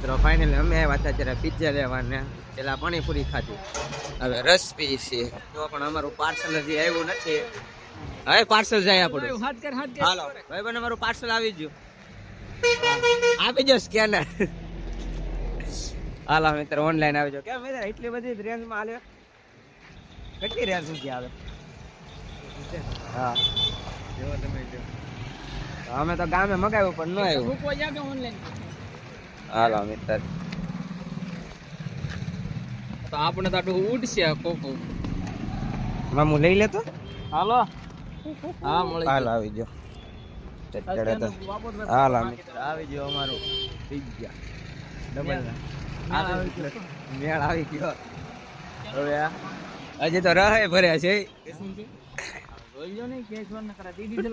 મિત્રો ફાઇનલી અમે આવ્યા હતા ત્યારે પિઝા લેવા ને પેલા પાણીપુરી ખાધી, હવે રસ પી છે તો પણ અમારું પાર્સલ હજી આવ્યું નથી. હવે પાર્સલ જાય આપણું. હાલો ભાઈ બને અમારું પાર્સલ આવી ગયું, આપી દો સ્કેનર. હાલો મિત્રો ઓનલાઈન આવી જાવ. કેમ મિત્ર એટલી બધી રેન્જમાં હાલે? કેટલી રેન્જ સુધી આવે? હા અમે તો ગામે મગાવ્યું પણ ન આવ્યું. હાલો મિત્ર તો આપણે તો આટલું ઉડશે કોકો. મામુ લઈ લેતો. હાલો હા મળી. હાલો આવી ગયો. હાલો મિત્ર આવી ગયો અમારું પિઝા ડબલ મેળ આવી ગયો. હવે હજી તો રહે ભર્યા છે. જોઈજો ને કેસ વર ન કરા દીદી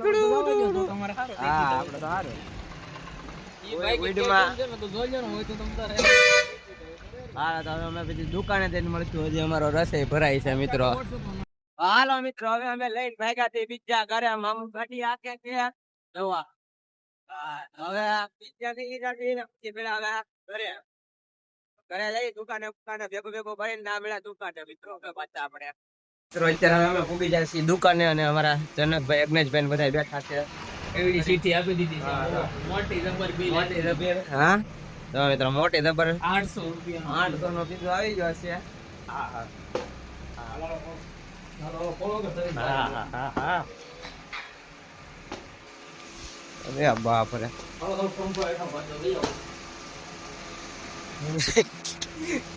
હા આપણે તો હારું. હા તો હવે અમે પછી દુકાને જઈને મળશું. હજી અમારો રસે ભરાય છે મિત્રો. હાલો મિત્રો હવે અમે લઈને ભાગ્યા થી પિઝા ઘરે. મામુ કાઢી આકે કે દવા હવે પિઝા થી પેલા હવે ઘરે જઈ દુકાને ભેગું ભરીને ના મળ્યા દુકાને મિત્રો પાછા આપણે મિત્રો. અત્યારે અમે પૂગી જાય છીએ દુકાને અને અમારા જનકભાઈ અગ્નેશભાઈ બધા બેઠા છે. એવી સીટી આપી દીધી છે. મોટી રબર બિલ. હા તો મિત્રો મોટી જબર 800 રૂપિયા 800 નો પીઝો આવી ગયો છે. હા અરે બાપ રે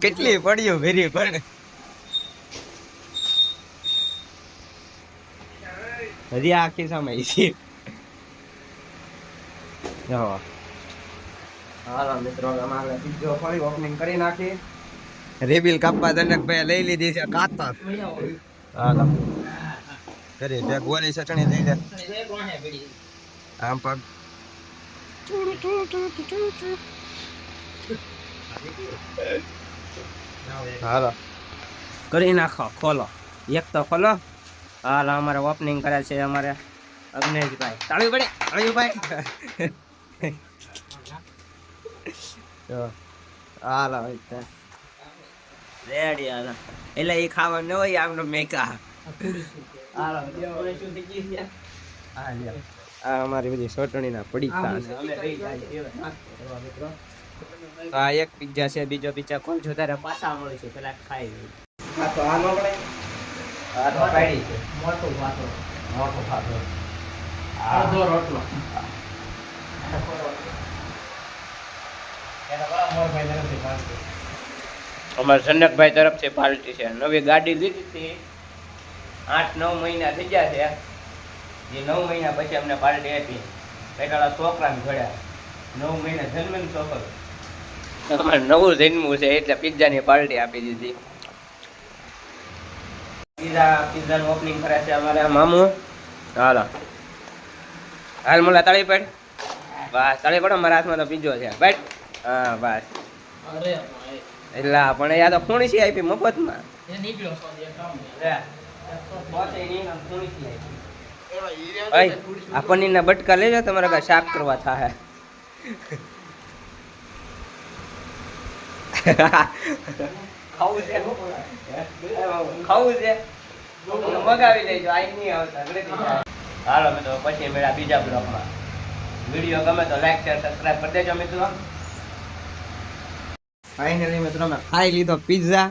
કેટલી પડ્યું ભેરી પણ હજી આખી સમય છે. હાલો મિત્રો અમારે પીઝો ફરી ઓપનિંગ કરી નાખી. રેબિલ કાપવા જનકભાઈ લઈ લીધી છે કાતર. હાલો કરી બે ગોળી ચટણી દઈ દે આમ પગ. હાલો કરી નાખો. ખોલો એક તો ખોલો. હાલ અમારે ઓપનિંગ કરે છે અમારે અગ્નેશભાઈ. તાળી પડે અયુભાઈ. હાલો રેડી. હાલો એટલે એ ખાવાનું ન હોય આમનો મેકા. હાલો આ અમારી બધી ચટણીના પડીકા. આ એક પિઝા છે, બીજો પિઝા કોણ જો તારે પાછા મળે છે પેલા ખાઈ ગયું. હા તો આ નો પડે. આ તો પાડી છે મોટો પાછો અડધો રોટલો. અમારા જનકભાઈ તરફથી પાર્ટી છે. નવી ગાડી લીધી હતી 8-9 મહિના થઈ ગયા છે. જે 9 મહિના પછી અમને પાર્ટી આપી. પેલા છોકરાને ઘડ્યા 9 મહિના જન્મેલું છોકરો. અમારે નવું જન્મવું છે એટલે પિઝાની પાર્ટી આપી દીધી. પિઝાનું ઓપનિંગ કરે છે અમારા મામુ. હાલો હાલ મોલા તાળી પડ. બસ તાળી પડો. મારા હાથમાં તો પીઝો છે બટ. હા બસ. એટલે પણ યા તો ખૂણી આપી મફતમાં. આ પનીરના બટકા લેજો તમારે કાંઈ શાક કરવા થાય. ખાવું છે મગાવી લેજો. આ નહીં આવતા. હાલો મિત્રો પછી મેળા બીજા બ્લોગમાં. વિડીયો ગમે તો લાઈક શેર સબસ્ક્રાઇબ કરી દેજો મિત્રો. ફાઇનલી મિત્રો અમે ખાઈ લીધો પિઝા.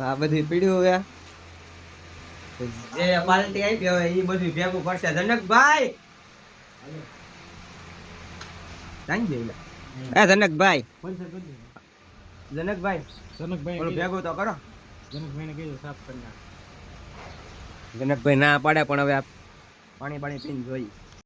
આ બધી પીડ્યું હવે જે પાર્ટી આપી હવે એ બધું ભેગું કરશે જનકભાઈ. જનકભાઈ ભેગું તો કરો. જનકભાઈ ના પાડે પણ હવે પાણી પીને જોઈ.